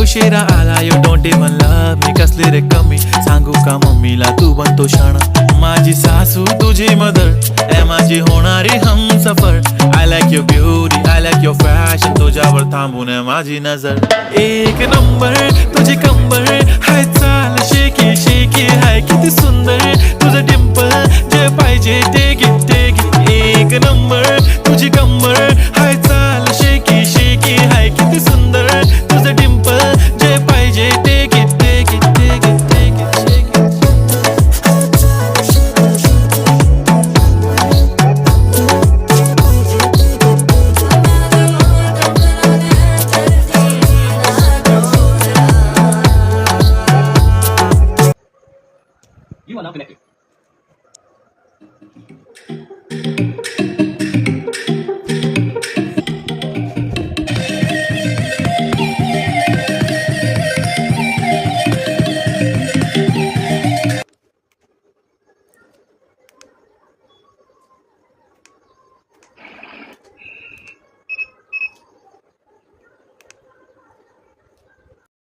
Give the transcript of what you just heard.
उशिरा आला you don't even love me कसली रे कमी सांगू का मम्मीला तू बनतो शाणा माझी सासू तुझी मदर ए माझी होणारी Humsafar I like your beauty I like your fashion तुझ्यावर थांबून आहे माझी नजर एक नंबर तुझी कंबर हाय चाल शेकी शेकी हाय किती सुंदर तुझं डिंपल जे पाहिजे टेक इट एक नंबर तुझी कंबर हाय चाल शेकी शेकी हाय किती सुंदर तुझं डिंपल जे पाहिजे take it take it take it take it shake it You are now connected.